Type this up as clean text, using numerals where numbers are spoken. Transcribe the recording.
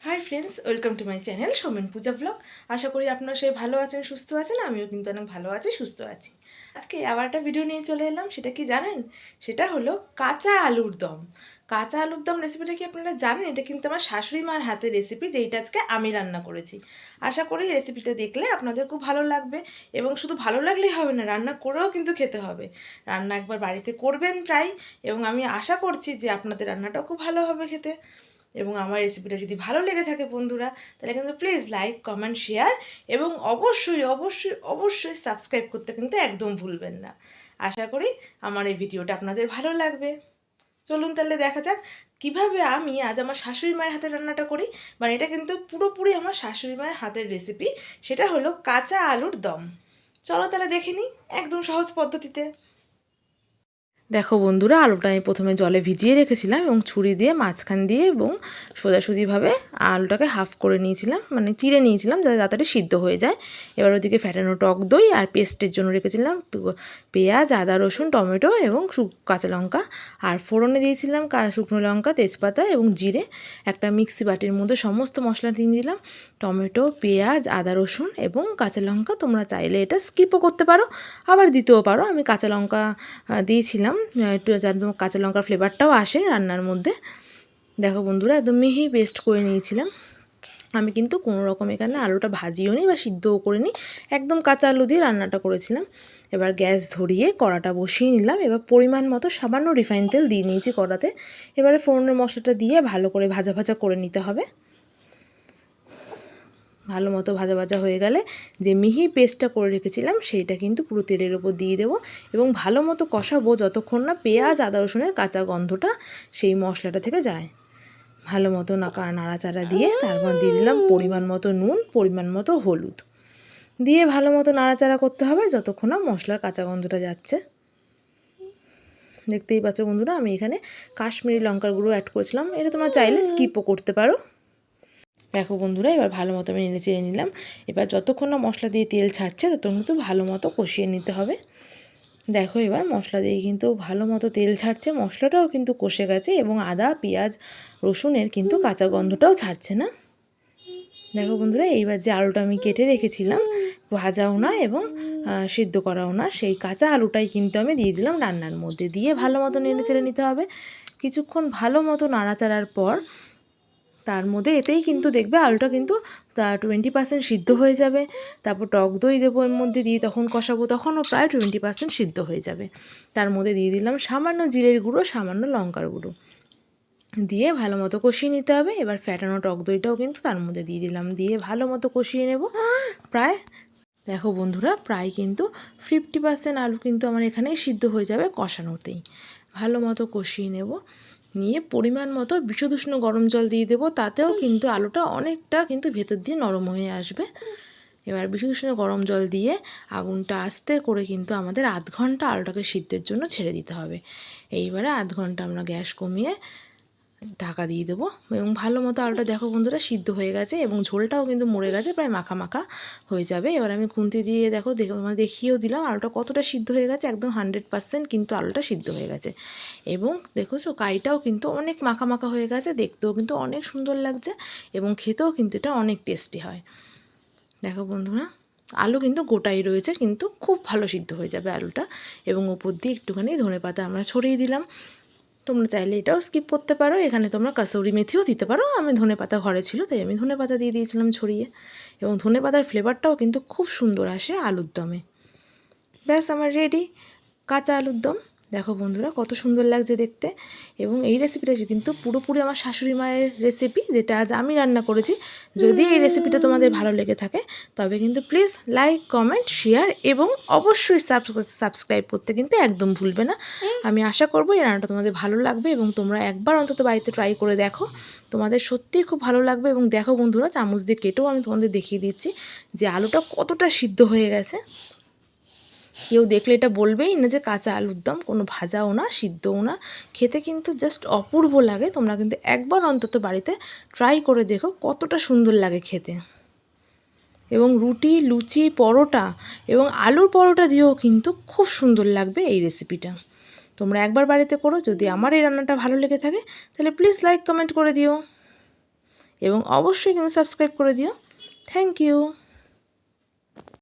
High friends, welcome to my channel Soumen Puja vlog. আশা করি আপনারা সবাই ভালো আছেন, সুস্থ আছেন। আমিও কিন্তু অনেক ভালো আছি, সুস্থ আছি। আজকে আবার একটা ভিডিও নিয়ে চলে এলাম। সেটা কি জানেন? সেটা হলো কাঁচা আলুর দম। কাঁচা আলুর দম রেসিপিটা কি আপনারা জানেন? এটা কিন্তু আমার শাশুড়ি মার হাতের রেসিপি, যেইটা আজকে আমি রান্না করেছি। আশা করি রেসিপিটা দেখলে আপনাদের খুব ভালো লাগবে, এবং শুধু ভালো লাগলেই হবে না, রান্না করেও কিন্তু খেতে হবে। রান্না একবার বাড়িতে করবেন ট্রাই, এবং আমি আশা করছি যে আপনাদের রান্নাটাও খুব ভালো হবে খেতে। এবং আমার রেসিপিটা যদি ভালো লেগে থাকে বন্ধুরা, তাহলে কিন্তু প্লিজ লাইক, কমেন্ট, শেয়ার এবং অবশ্যই অবশ্যই অবশ্যই সাবস্ক্রাইব করতে কিন্তু একদম ভুলবেন না। আশা করি আমার এই ভিডিওটা আপনাদের ভালো লাগবে। চলুন তাহলে দেখা যাক কিভাবে আমি আজ আমার শাশুড়ি মায়ের হাতের রান্নাটা করি। মানে এটা কিন্তু পুরোপুরি আমার শাশুড়ি মায়ের হাতের রেসিপি। সেটা হলো কাঁচা আলুর দম। চলো তাহলে দেখে নিই একদম সহজ পদ্ধতিতে। দেখো বন্ধুরা, আলুটা আমি প্রথমে জলে ভিজিয়ে রেখেছিলাম এবং ছুরি দিয়ে মাঝখান দিয়ে এবং সোজাসুজিভাবে আলুটাকে হাফ করে নিয়েছিলাম, মানে চিড়ে নিয়েছিলাম যাতে তাড়াতাড়ি সিদ্ধ হয়ে যায়। এবার ওদিকে ফ্যাটানো টক দই আর পেস্টের জন্য রেখেছিলাম পেঁয়াজ, আদা, রসুন, টমেটো এবং কাঁচা লঙ্কা। আর ফোড়নে দিয়েছিলাম শুকনো লঙ্কা, তেজপাতা এবং জিরে। একটা মিক্সি বাটির মধ্যে সমস্ত মশলা দিয়ে দিলাম, টমেটো, পেঁয়াজ, আদা, রসুন এবং কাঁচা লঙ্কা। তোমরা চাইলে এটা স্কিপও করতে পারো, আবার দিতেও পারো। আমি কাঁচা লঙ্কা দিয়েছিলাম একটু, যার কাঁচা লঙ্কার ফ্লেভারটাও আসে রান্নার মধ্যে। দেখো বন্ধুরা, একদম মিহি পেস্ট করে নিয়েছিলাম। আমি কিন্তু কোনো রকম এখানে আলুটা ভাজিও নি বা সিদ্ধও করে নিই, একদম কাঁচা আলু দিয়ে রান্নাটা করেছিলাম। এবার গ্যাস ধরিয়ে কড়াটা বসিয়ে নিলাম। এবার পরিমাণ মতো সামান্য রিফাইন তেল দিয়ে নিয়েছি কড়াতে। এবারে ফোড়নের মশলাটা দিয়ে ভালো করে ভাজা ভাজা করে নিতে হবে। ভালো মতো ভাজা ভাজা হয়ে গেলে যে মিহি পেস্টটা করে রেখেছিলাম সেইটা কিন্তু পুরো তেলের ওপর দিয়ে দেবো এবং ভালো মতো কষাবো যতক্ষণ না পেঁয়াজ, আদা, রসুনের কাঁচা গন্ধটা সেই মশলাটা থেকে যায়। ভালো মতো নাড়াচাড়া দিয়ে তারপর দিয়ে দিলাম পরিমাণ মতো নুন, পরিমাণ মতো হলুদ দিয়ে ভালো মতো নাড়াচাড়া করতে হবে যতক্ষণ না মশলার কাঁচা গন্ধটা যাচ্ছে। দেখতেই পাচ্ছ বন্ধুরা, আমি এখানে কাশ্মীরি লঙ্কার গুঁড়ো অ্যাড করেছিলাম, এটা তোমরা চাইলে স্কিপও করতে পারো। দেখো বন্ধুরা, এবার ভালো মতো আমি নেড়ে চেড়ে নিলাম। এবার যতক্ষণ না মশলা দিয়ে তেল ছাড়ছে ততক্ষণ কিন্তু ভালো মতো কষিয়ে নিতে হবে। দেখো এবার মশলা দিয়ে কিন্তু ভালো মতো তেল ছাড়ছে, মশলাটাও কিন্তু কষে গেছে এবং আদা, পেঁয়াজ, রসুনের কিন্তু কাঁচা গন্ধটাও ছাড়ছে না। দেখো বন্ধুরা, এইবার যে আলুটা আমি কেটে রেখেছিলাম, ভাজাও না এবং সিদ্ধ করাও না, সেই কাঁচা আলুটাই কিন্তু আমি দিয়ে দিলাম রান্নার মধ্যে। দিয়ে ভালো মতো নেড়ে চেড়ে নিতে হবে। কিছুক্ষণ ভালো মতো নাড়াচাড়ার পর তার মধ্যে এতেই কিন্তু দেখবে আলুটা কিন্তু 20% সিদ্ধ হয়ে যাবে। তারপর টক দই দেবো এর মধ্যে, দিয়ে তখন কষাবো, তখনও প্রায় 20% সিদ্ধ হয়ে যাবে। তার মধ্যে দিয়ে দিলাম সামান্য জিরের গুঁড়ো, সামান্য লঙ্কার গুঁড়ো দিয়ে ভালো মতো কষিয়ে নিতে হবে। এবার ফ্যাটানো টক দইটাও কিন্তু তার মধ্যে দিয়ে দিলাম, দিয়ে ভালো মতো কষিয়ে নেব। প্রায় দেখো বন্ধুরা, প্রায় কিন্তু 50% আলু কিন্তু আমার এখানেই সিদ্ধ হয়ে যাবে কষানোতেই। ভালো মতো কষিয়ে নেব, নিয়ে পরিমাণ মতো বিশুদ্ধ উষ্ণ গরম জল দিয়ে দেবো। তাতেও কিন্তু আলুটা অনেকটা কিন্তু ভেতর দিয়ে নরম হয়ে আসবে। এবার বিশুদ্ধ উষ্ণ গরম জল দিয়ে আগুনটা আস্তে করে কিন্তু আমাদের আধ ঘন্টা আলুটাকে সিদ্ধের জন্য ছেড়ে দিতে হবে। এইবারে আধ ঘন্টা আমরা গ্যাস কমিয়ে ঢাকা দিয়ে দেবো এবং ভালো মতো আলুটা দেখো বন্ধুরা সিদ্ধ হয়ে গেছে এবং ঝোলটাও কিন্তু মরে গেছে, প্রায় মাখা মাখা হয়ে যাবে। এবার আমি খুন্তি দিয়ে দেখিয়েও দিলাম আলুটা কতটা সিদ্ধ হয়ে গেছে। একদম 100% কিন্তু আলুটা সিদ্ধ হয়ে গেছে এবং দেখেছো কারিটাও কিন্তু অনেক মাখা মাখা হয়ে গেছে, দেখতেও কিন্তু অনেক সুন্দর লাগছে এবং খেতেও কিন্তু এটা অনেক টেস্টি হয়। দেখো বন্ধুরা, আলু কিন্তু গোটাই রয়েছে, কিন্তু খুব ভালো সিদ্ধ হয়ে যাবে আলুটা। এবং ওপর দিয়ে একটুখানি ধনেপাতা আমরা ছড়িয়ে দিলাম। তোমরা চাইলে এটাও স্কিপ করতে পারো, এখানে তোমরা কাসুরি মেথিও দিতে পারো। আমি ধনেপাতা ঘরে ছিল তাই আমি ধনেপাতা দিয়ে দিয়েছিলাম ছড়িয়ে, এবং ধনেপাতার ফ্লেভারটাও কিন্তু খুব সুন্দর আসে আলুর দমে। ব্যাস আমার রেডি কাঁচা আলুর দম। দেখো বন্ধুরা কত সুন্দর লাগছে দেখতে। এবং এই রেসিপিটা কিন্তু পুরোপুরি আমার শাশুড়ি মায়ের রেসিপি, যেটা আজ আমি রান্না করেছি। যদি এই রেসিপিটা তোমাদের ভালো লেগে থাকে তবে কিন্তু প্লিজ লাইক, কমেন্ট, শেয়ার এবং অবশ্যই সাবস্ক্রাইব করতে কিন্তু একদম ভুলবে না। আমি আশা করবো এই রান্নাটা তোমাদের ভালো লাগবে এবং তোমরা একবার অন্তত বাড়িতে ট্রাই করে দেখো, তোমাদের সত্যিই খুব ভালো লাগবে। এবং দেখো বন্ধুরা, চামচ দিয়ে কেটেও আমি তোমাদের দেখিয়ে দিচ্ছি যে আলুটা কতটা সিদ্ধ হয়ে গেছে। কেউ দেখলে এটা বলবেই না যে কাঁচা আলুর দম, কোনো ভাজাও না, সিদ্ধও না, খেতে কিন্তু জাস্ট অপূর্ব লাগে। তোমরা কিন্তু একবার অন্তত বাড়িতে ট্রাই করে দেখো কতটা সুন্দর লাগে খেতে। এবং রুটি, লুচি, পরোটা এবং আলুর পরোটা দিয়েও কিন্তু খুব সুন্দর লাগবে এই রেসিপিটা। তোমরা একবার বাড়িতে করো। যদি আমার এই রান্নাটা ভালো লেগে থাকে তাহলে প্লিজ লাইক, কমেন্ট করে দিও এবং অবশ্যই কিন্তু সাবস্ক্রাইব করে দিও। Thank you.